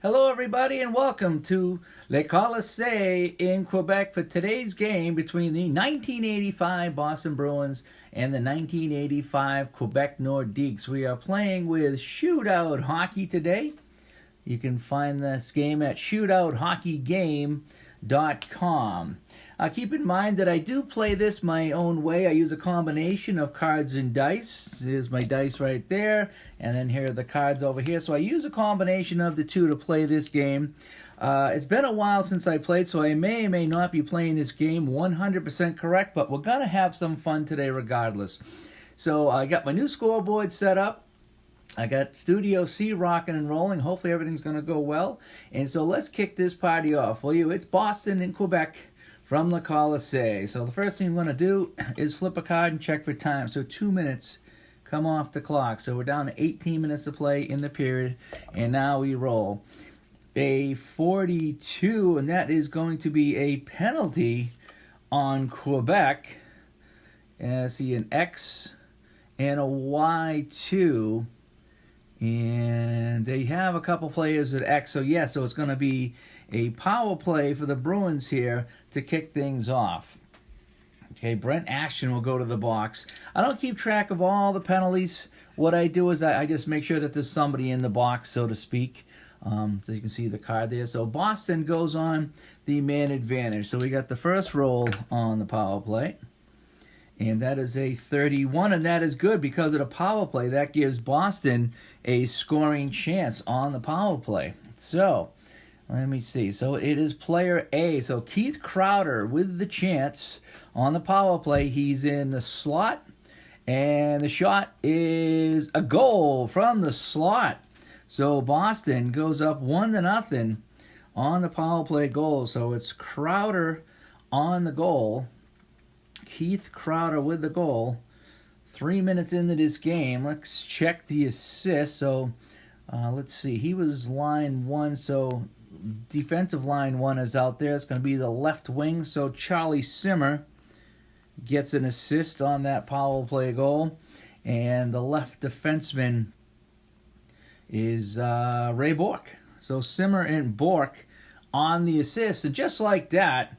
Hello, everybody, and welcome to Le Colisée in Quebec for today's game between the 1985 Boston Bruins and the 1985 Quebec Nordiques. We are playing with Shootout Hockey today. You can find this game at shootouthockey.com. Keep in mind that I do play this my own way. I use a combination of cards and dice. Here's my dice right there, and then here are the cards over here. So I use a combination of the two to play this game. It's been a while since I played, so I may or may not be playing this game 100% correct, but we're going to have some fun today regardless. So I got my new scoreboard set up. I got Studio C rocking and rolling. Hopefully everything's going to go well. And so let's kick this party off. For you, it's Boston and Quebec from the Colisée. So the first thing I'm going to do is flip a card and check for time. So 2 minutes come off the clock. So we're down to 18 minutes to play in the period. And now we roll a 42, and that is going to be a penalty on Quebec. And I see an X and a Y2. And they have a couple players at X. So yeah, so it's going to be a power play for the Bruins here to kick things off. Okay, Brent Ashton will go to the box. I don't keep track of all the penalties. What I do is I just make sure that there's somebody in the box, so to speak. So you can see the card there. So Boston goes on the man advantage. So we got the first roll on the power play. And that is a 31, and that is good because of the power play. That gives Boston a scoring chance on the power play. So let me see. So it is player A. So Keith Crowder with the chance on the power play. He's in the slot, and the shot is a goal from the slot. So Boston goes up 1-0 on the power play goal. So it's Crowder on the goal. Keith Crowder with the goal. 3 minutes into this game. Let's check the assist. So let's see. He was line one, so defensive line one is out there. It's going to be the left wing. So Charlie Simmer gets an assist on that power play goal. And the left defenseman is Ray Bourque. So Simmer and Bourque on the assist. And just like that,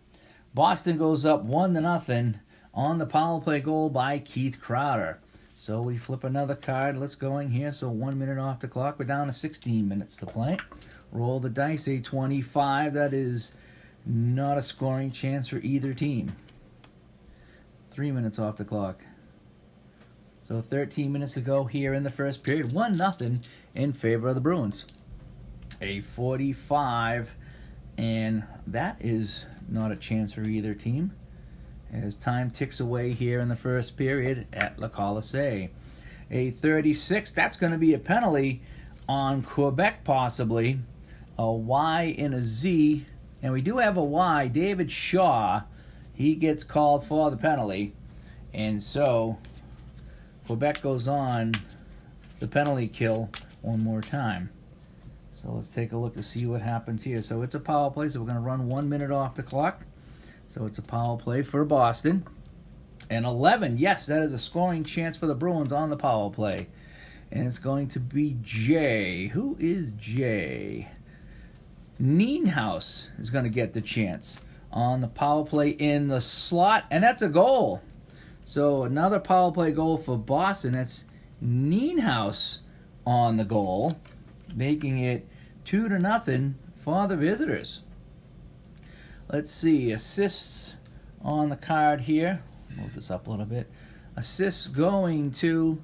Boston goes up 1-0 on the power play goal by Keith Crowder. So we flip another card. Let's go in here. So 1 minute off the clock. We're down to 16 minutes to play. Roll the dice, a 25. That is not a scoring chance for either team. 3 minutes off the clock. So 13 minutes to go here in the first period. 1-0 in favor of the Bruins. A 45. And that is not a chance for either team, as time ticks away here in the first period at Le Colisée. A 36, that's going to be a penalty on Quebec possibly. A Y and a Z, and we do have a Y. David Shaw, he gets called for the penalty. And so Quebec goes on the penalty kill one more time. So let's take a look to see what happens here. So it's a power play, so we're going to run 1 minute off the clock. So it's a power play for Boston. And 11, yes, that is a scoring chance for the Bruins on the power play. And it's going to be Jay. Who is Jay? Nienhuis is going to get the chance on the power play in the slot. And that's a goal. So another power play goal for Boston. That's Nienhuis on the goal, making it 2-0 for the visitors. Let's see, assists on the card here. Move this up a little bit. Assists going to,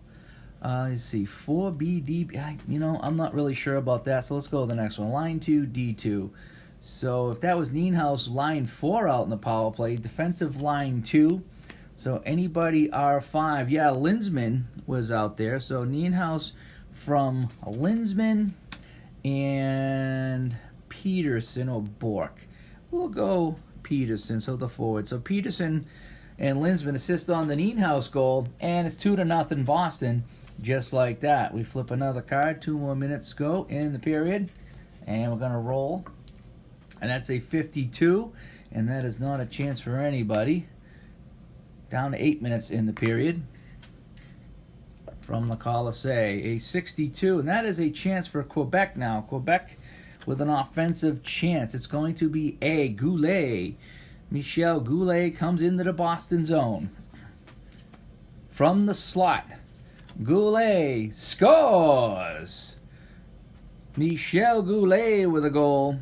let's see, 4BD. I'm not really sure about that, so let's go to the next one. Line 2, D2. So if that was Nienhuis, line 4 out in the power play, defensive line 2. So anybody R5. Yeah, Linsman was out there. So Nienhuis from Linsman and Peterson or Bourque. We'll go Peterson, so the forward. So Peterson and Linsman assist on the Nienhuis goal, and it's 2-0 Boston, just like that. We flip another card. 2 more minutes go in the period, and we're going to roll. And that's a 52, and that is not a chance for anybody. Down to 8 minutes in the period from the Colisée. A 62, and that is a chance for Quebec now. Quebec with an offensive chance. It's going to be A. Goulet. Michel Goulet comes into the Boston zone. From the slot, Goulet scores. Michel Goulet with a goal.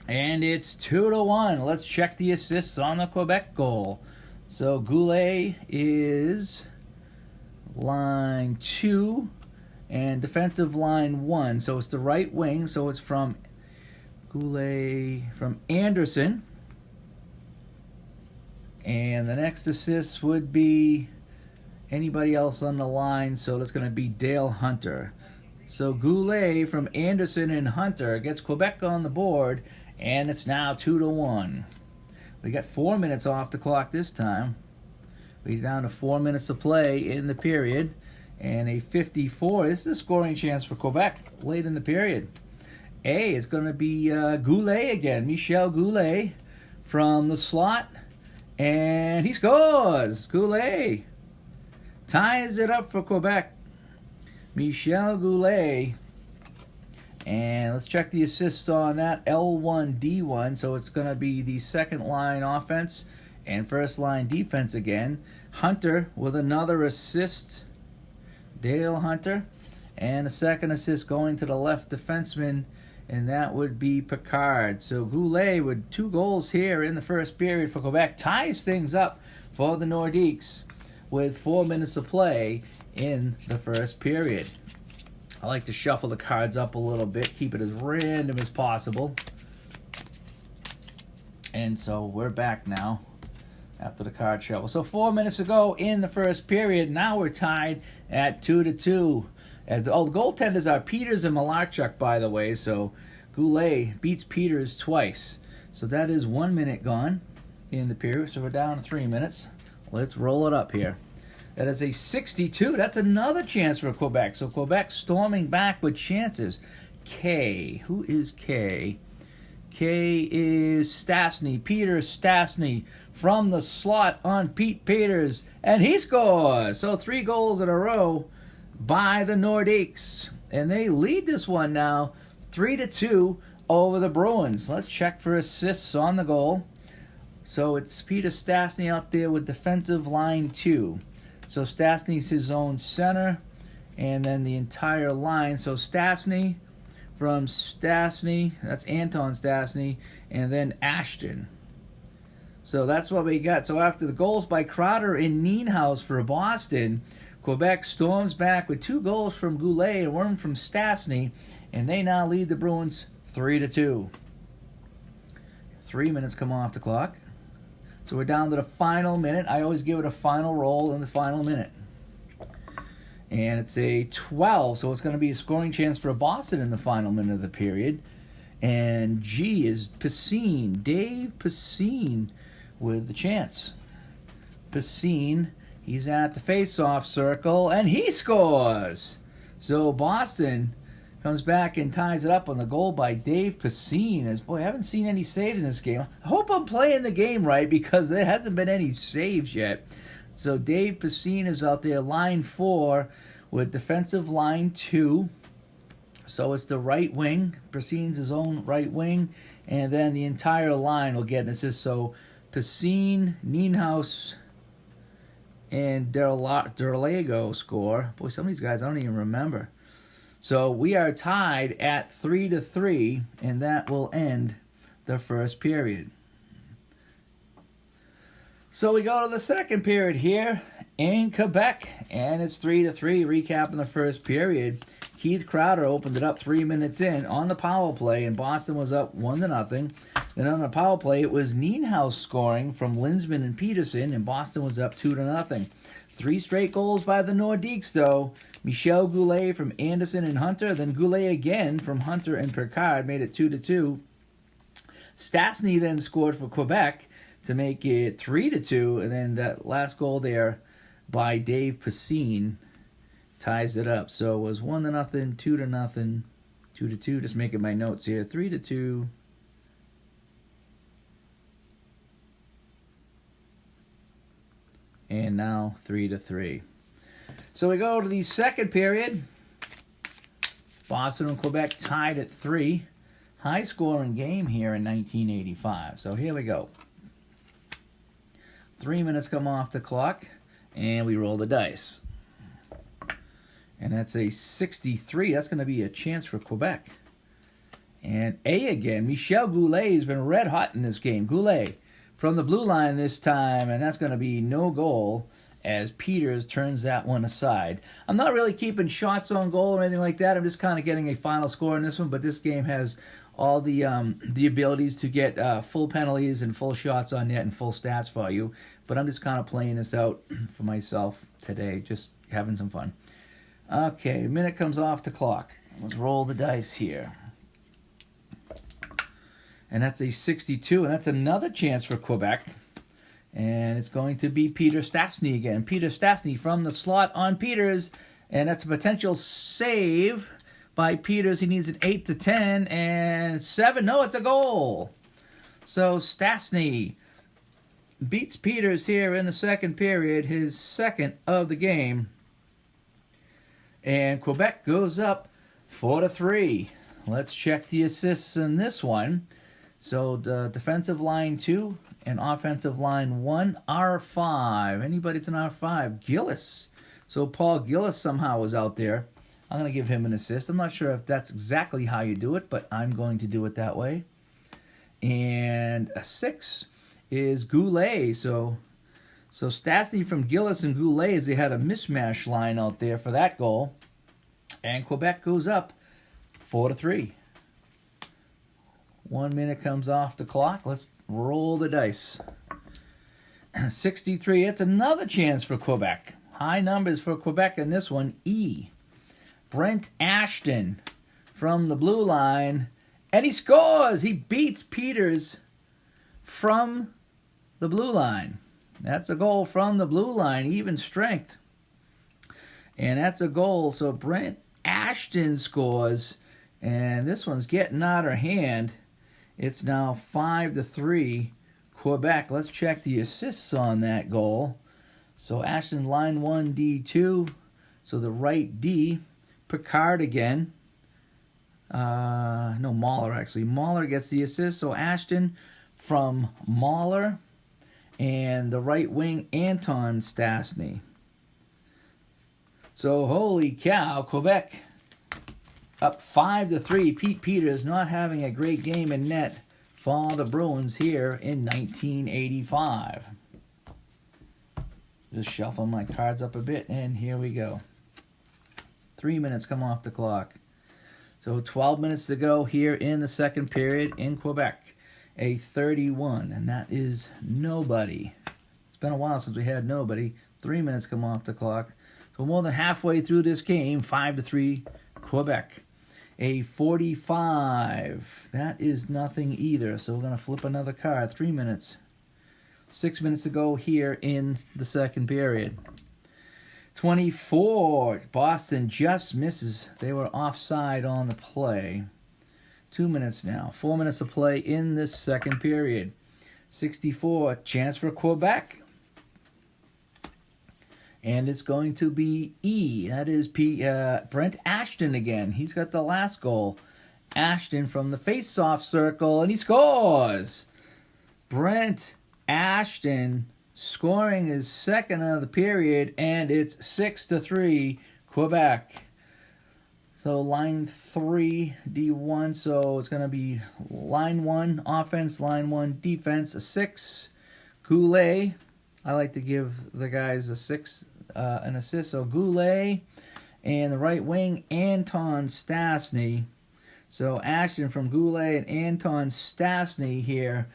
And it's 2-1. Let's check the assists on the Quebec goal. So Goulet is line 2 and defensive line 1. So it's the right wing. So it's from Goulet, from Anderson. And the next assist would be anybody else on the line. So that's going to be Dale Hunter. So Goulet from Anderson and Hunter gets Quebec on the board. And it's now 2-1. We got 4 minutes off the clock this time. We're down to 4 minutes to play in the period. And a 54. This is a scoring chance for Quebec late in the period. A is going to be Goulet again. Michel Goulet from the slot. And he scores. Goulet ties it up for Quebec. Michel Goulet. And let's check the assists on that. L1, D1. So it's going to be the second line offense and first line defense again. Hunter with another assist. Dale Hunter. And a second assist going to the left defenseman. And that would be Picard. So Goulet with 2 goals here in the first period for Quebec ties things up for the Nordiques with 4 minutes to play in the first period. I like to shuffle the cards up a little bit, keep it as random as possible. And so we're back now after the card shuffle. So 4 minutes ago in the first period, now we're tied at 2-2. As the goaltenders are Peters and Malarchuk, by the way. So Goulet beats Peters twice. So that is 1 minute gone in the period. So we're down to 3 minutes. Let's roll it up here. That is a 62. That's another chance for Quebec. So Quebec storming back with chances. K. Who is K? K is Stastny. Peter Stastny from the slot on Pete Peters. And he scores. So 3 goals in a row by the Nordiques. And they lead this one now 3-2 over the Bruins. Let's check for assists on the goal. So it's Peter Stastny out there with defensive line 2. So Stastny's his own center, and then the entire line. So Stastny from Stastny, that's Anton Stastny, and then Ashton. So that's what we got. So after the goals by Crowder and Nienhuis for Boston, Quebec storms back with 2 goals from Goulet and 1 from Stastny, and they now lead the Bruins 3-2. 3 minutes come off the clock. So we're down to the final minute. I always give it a final roll in the final minute. And it's a 12, so it's going to be a scoring chance for Boston in the final minute of the period. And G is Pacine, Dave Pacine with the chance. Pacine, he's at the face-off circle, and he scores! So Boston comes back and ties it up on the goal by Dave Pacine. As boy, I haven't seen any saves in this game. I hope I'm playing the game right because there hasn't been any saves yet. So Dave Pacine is out there, line 4 with defensive line 2. So it's the right wing. Pacine's his own right wing. And then the entire line will get an assist. So Pacine, Nienhuis, and Derlago score. Boy, some of these guys I don't even remember. So we are tied at 3-3, and that will end the first period. So we go to the second period here in Quebec, and it's 3-3. Recapping the first period, Keith Crowder opened it up 3 minutes in on the power play, and Boston was up 1-0. Then on the power play, it was Nienhuis scoring from Linsman and Peterson, and Boston was up 2-0. 3 straight goals by the Nordiques, though. Michel Goulet from Anderson and Hunter, then Goulet again from Hunter and Picard made it 2-2. Stastny then scored for Quebec to make it 3-2, and then that last goal there by Dave Pacine ties it up. So it was 1-0, 2-0, 2-2. Just making my notes here. 3-2. And now 3-3. So we go to the second period. Boston and Quebec tied at 3. high-scoring game here in 1985. So here we go. 3 minutes come off the clock, and we roll the dice. And that's a 63. That's going to be a chance for Quebec. And A again. Michel Goulet has been red hot in this game. Goulet from the blue line this time, and that's going to be no goal as Peters turns that one aside. I'm not really keeping shots on goal or anything like that. I'm just kind of getting a final score in this one, but this game has all the abilities to get full penalties and full shots on net and full stats for you. But I'm just kind of playing this out for myself today, just having some fun. Okay, a minute comes off the clock. Let's roll the dice here. And that's a 62, and that's another chance for Quebec. And it's going to be Peter Stastny again. Peter Stastny from the slot on Peters, and that's a potential save by Peters. He needs an 8 to 10 and 7. No, it's a goal. So Stastny beats Peters here in the second period, his second of the game. And Quebec goes up 4-3. Let's check the assists in this one. So the defensive line 2 and offensive line 1, R5. Anybody that's an R5? Gillis. So Paul Gillis somehow was out there. I'm going to give him an assist. I'm not sure if that's exactly how you do it, but I'm going to do it that way. And a 6 is Goulet. So Stastny from Gillis and Goulet, as they had a mismatch line out there for that goal. And Quebec goes up 4-3. 1 minute comes off the clock. Let's roll the dice. 63. It's another chance for Quebec. High numbers for Quebec in this one. E. Brent Ashton from the blue line. And he scores. He beats Peters from the blue line. That's a goal from the blue line. Even strength. And that's a goal. So Brent Ashton scores. And this one's getting out of hand. It's now 5-3 Quebec. Let's check the assists on that goal. So Ashton, line 1, D2. So the right D. Picard again. No, Mahler actually. Mahler gets the assist. So Ashton from Mahler. And the right wing, Anton Stastny. So holy cow, Quebec up 5-3. Pete Peters not having a great game in net for the Bruins here in 1985. Just shuffling my cards up a bit, and here we go. 3 minutes come off the clock. So 12 minutes to go here in the second period in Quebec. A 31, and that is nobody. It's been a while since we had nobody. 3 minutes come off the clock. So more than halfway through this game, 5-3 Quebec. A 45. That is nothing either. So we're going to flip another card. 3 minutes. 6 minutes to go here in the second period. 24. Boston just misses. They were offside on the play. 2 minutes now. 4 minutes to play in this second period. 64. Chance for Quebec. And it's going to be E. That is Brent Ashton again. He's got the last goal. Ashton from the face-off circle, and he scores. Brent Ashton scoring his second of the period, and it's 6-3 Quebec. So line 3, D1. So it's going to be line 1 offense, line 1 defense, a 6. Goulet. I like to give the guys a 6, an assist. So Goulet, and the right wing, Anton Stastny. So Ashton from Goulet and Anton Stastny here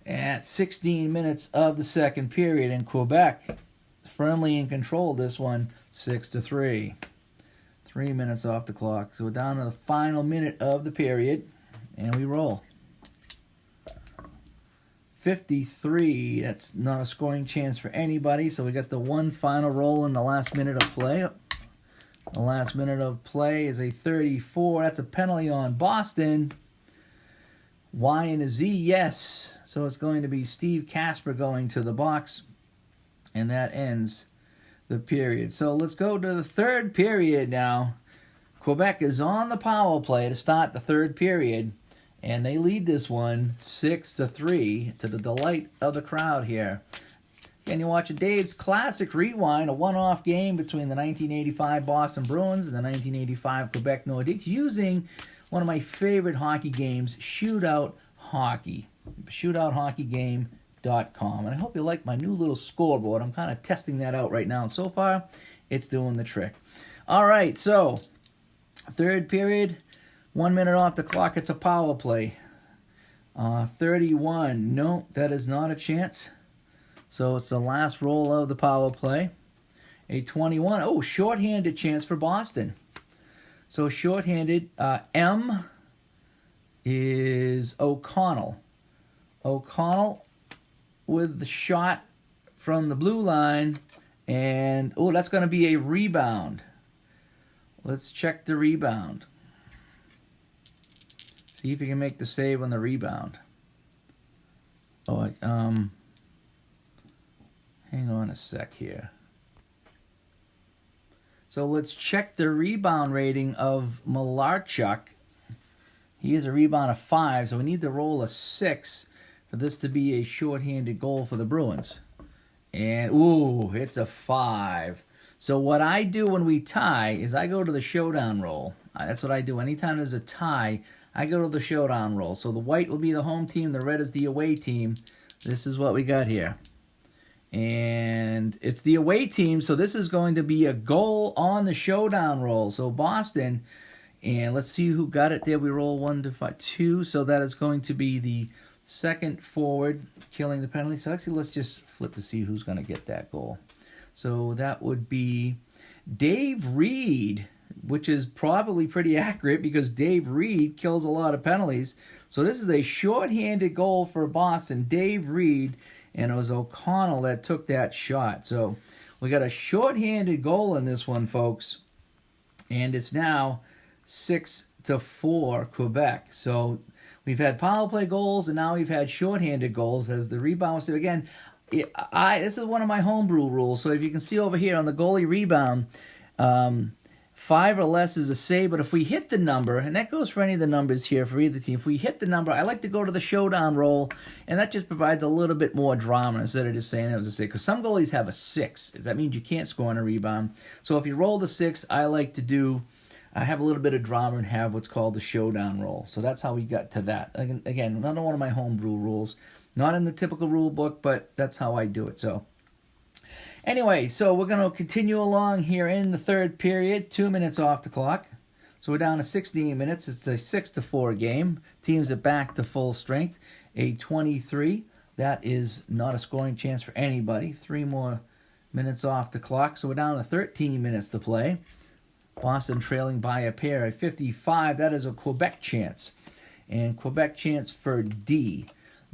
at 16 minutes of the second period. In Quebec, firmly in control this one, 6-3. 3 minutes off the clock. So we're down to the final minute of the period, and we roll. 53, that's not a scoring chance for anybody, so we got the one final roll in the last minute of play. The last minute of play is a 34. That's a penalty on Boston. Y and a Z, yes. So it's going to be Steve Casper going to the box, and that ends the period. So let's go to the third period now. Quebec is on the power play to start the third period. And they lead this one 6-3 to the delight of the crowd here. Again, you're watching Dave's Classic Rewind, a one-off game between the 1985 Boston Bruins and the 1985 Quebec Nordiques using one of my favorite hockey games, Shootout Hockey. ShootoutHockeyGame.com. And I hope you like my new little scoreboard. I'm kind of testing that out right now, and so far, it's doing the trick. All right, so third period, 1 minute off the clock. It's a power play. 31. No, that is not a chance. So it's the last roll of the power play. A 21. Oh, shorthanded chance for Boston. So shorthanded. M is O'Connell. O'Connell with the shot from the blue line. And, oh, that's going to be a rebound. Let's check the rebound. See if you can make the save on the rebound. Oh, hang on a sec here. So let's check the rebound rating of Malarchuk. He has a rebound of 5, so we need to roll a 6 for this to be a shorthanded goal for the Bruins. And, ooh, it's a 5. So what I do when we tie is I go to the showdown roll. That's what I do. Anytime there's a tie, I go to the showdown roll. So the white will be the home team, the red is the away team. This is what we got here. And it's the away team, so this is going to be a goal on the showdown roll. So Boston, and let's see who got it there. We roll 1 to 5, 2, so that is going to be the second forward killing the penalty. So actually, let's just flip to see who's going to get that goal. So that would be Dave Reed, which is probably pretty accurate because Dave Reed kills a lot of penalties. So this is a shorthanded goal for Boston. Dave Reed, and it was O'Connell that took that shot. So we got a shorthanded goal in this one, folks. And it's now 6-4 Quebec. So we've had power play goals, and now we've had shorthanded goals as the rebound. So again, this is one of my homebrew rules. So if you can see over here on the goalie rebound, 5 or less is a save, but if we hit the number, and that goes for any of the numbers here for either team, if we hit the number, I like to go to the showdown roll, and that just provides a little bit more drama instead of just saying it was a 6. Because some goalies have a 6. That means you can't score on a rebound. So if you roll the 6, I like to have a little bit of drama and have what's called the showdown roll. So that's how we got to that. Again, another one of my homebrew rules. Not in the typical rule book, but that's how I do it. So anyway, so we're going to continue along here in the third period. 2 minutes off the clock. So we're down to 16 minutes. It's a 6-4 game. Teams are back to full strength. A 23. That is not a scoring chance for anybody. 3 more minutes off the clock. So we're down to 13 minutes to play. Boston trailing by a pair. A 55. That is a Quebec chance. And Quebec chance for D.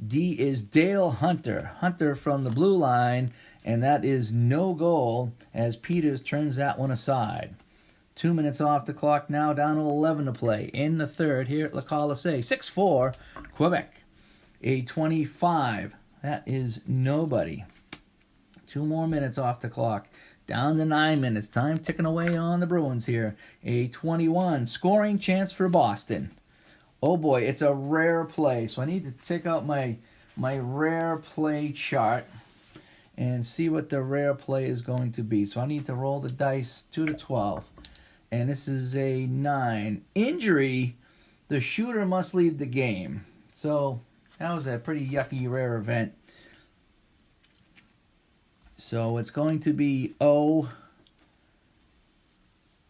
D is Dale Hunter. Hunter from the blue line. And that is no goal as Peters turns that one aside. 2 minutes off the clock now, down to 11 to play in the third here at Le Colisée. 6-4, Quebec. A 25. That is nobody. 2 more minutes off the clock. Down to 9 minutes. Time ticking away on the Bruins here. A 21. Scoring chance for Boston. Oh boy, it's a rare play. So I need to take out my rare play chart and see what the rare play is going to be. So I need to roll the dice 2 to 12. And this is a 9. Injury, the shooter must leave the game. So that was a pretty yucky rare event. So it's going to be O.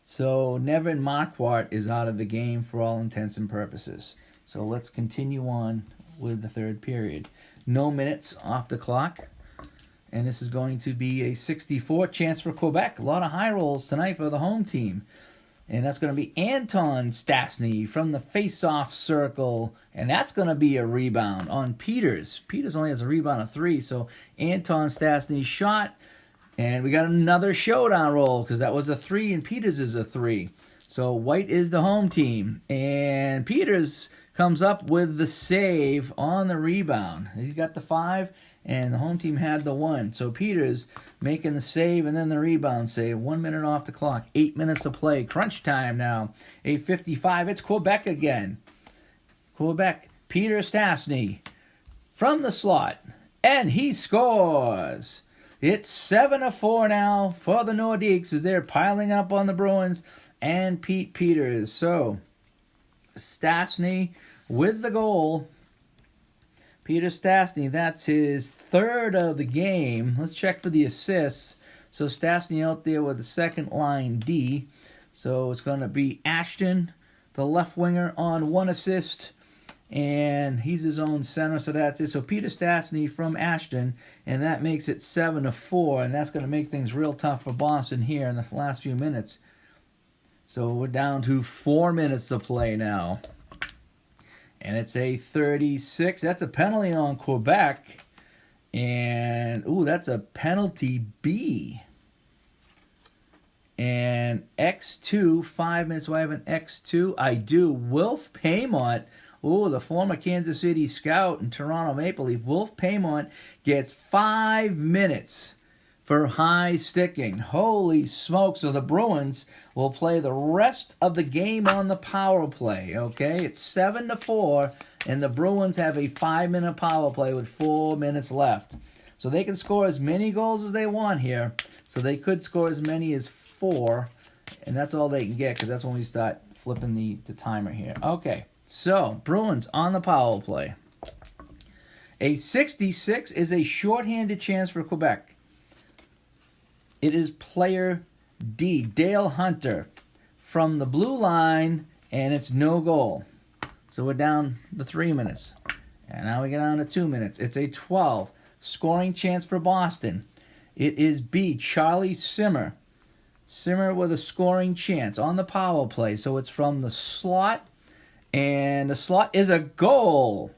So Nevin Marquardt is out of the game for all intents and purposes. So let's continue on with the third period. No minutes off the clock. And this is going to be a 64 chance for Quebec. A lot of high rolls tonight for the home team. And that's going to be Anton Stastny from the face-off circle. And that's going to be a rebound on Peters. Peters only has a rebound of 3. So Anton Stastny's shot. And we got another showdown roll because that was a 3 and Peters is a 3. So white is the home team. And Peters comes up with the save on the rebound. He's got the 5. And the home team had the 1. So Peters making the save and then the rebound save. 1 minute off the clock. 8 minutes to play. Crunch time now. 8:55. It's Quebec again. Quebec, Peter Stastny from the slot. And he scores. It's 7-4 now for the Nordiques as they're piling up on the Bruins and Pete Peters. So, Stastny with the goal. Peter Stastny, that's his third of the game. Let's check for the assists. So, Stastny out there with the second line D. So, it's going to be Ashton, the left winger, on 1 assist. And he's his own center, so that's it. So Peter Stastny from Ashton, and that makes it 7-4, and that's going to make things real tough for Boston here in the last few minutes. So we're down to 4 minutes to play now. And it's a 36. That's a penalty on Quebec. And, that's a penalty B. And X2, 5 minutes. Do I have an X2? I do. Wilf Paymont. The former Kansas City Scout and Toronto Maple Leaf, Wolf Paymont, gets 5 minutes for high sticking. Holy smoke. So the Bruins will play the rest of the game on the power play. Okay, it's 7-4, and the Bruins have a 5-minute power play with 4 minutes left. So they can score as many goals as they want here. So they could score as many as 4, and that's all they can get because that's when we start flipping the timer here. Okay. So, Bruins on the power play. A 66 is a shorthanded chance for Quebec. It is player D, Dale Hunter, from the blue line, and it's no goal. So we're down to 3 minutes. And now we get down to 2 minutes. It's a 12. Scoring chance for Boston. It is B, Charlie Simmer. Simmer with a scoring chance on the power play. So it's from the slot. And the slot is a goal.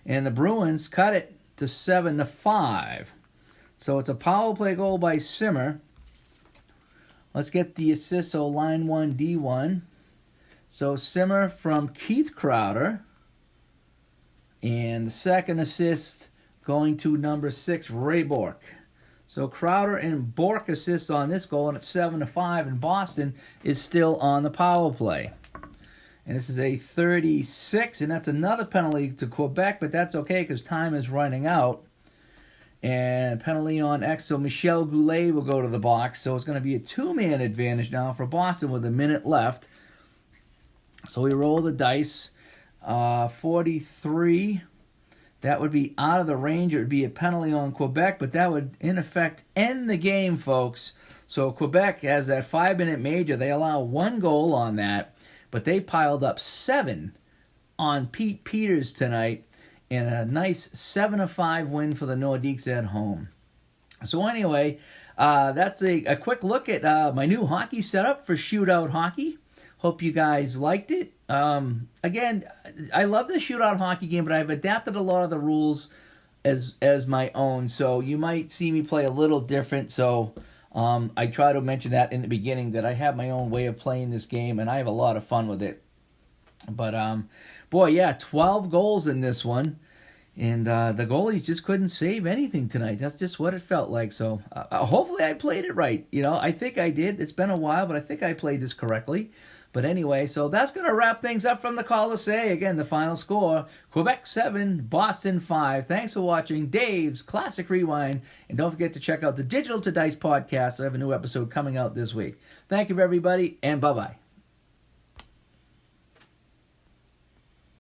And the Bruins cut it to 7-5. So it's a power play goal by Simmer. Let's get the assist. So line 1, D1. So Simmer from Keith Crowder. And the second assist going to number 6, Ray Bourque. So Crowder and Bourque assists on this goal. And it's 7-5. And Boston is still on the power play. And this is a 36, and that's another penalty to Quebec, but that's okay because time is running out. And penalty on X, so Michel Goulet will go to the box. So it's going to be a 2-man advantage now for Boston with a minute left. So we roll the dice. 43, that would be out of the range. It would be a penalty on Quebec, but that would, in effect, end the game, folks. So Quebec has that 5-minute major. They allow 1 goal on that. But they piled up 7 on Pete Peters tonight in a nice 7-5 win for the Nordiques at home. So anyway, that's a quick look at my new hockey setup for Shootout Hockey. Hope you guys liked it. Again, I love the Shootout Hockey game, but I've adapted a lot of the rules as my own. So you might see me play a little different. So I try to mention that in the beginning that I have my own way of playing this game, and I have a lot of fun with it. But, 12 goals in this one, and the goalies just couldn't save anything tonight. That's just what it felt like. So hopefully I played it right. I think I did. It's been a while, but I think I played this correctly. But anyway, so that's going to wrap things up from the Colisee. Again, the final score, Quebec 7, Boston 5. Thanks for watching Dave's Classic Rewind. And don't forget to check out the Digital to Dice podcast. I have a new episode coming out this week. Thank you, everybody, and bye-bye.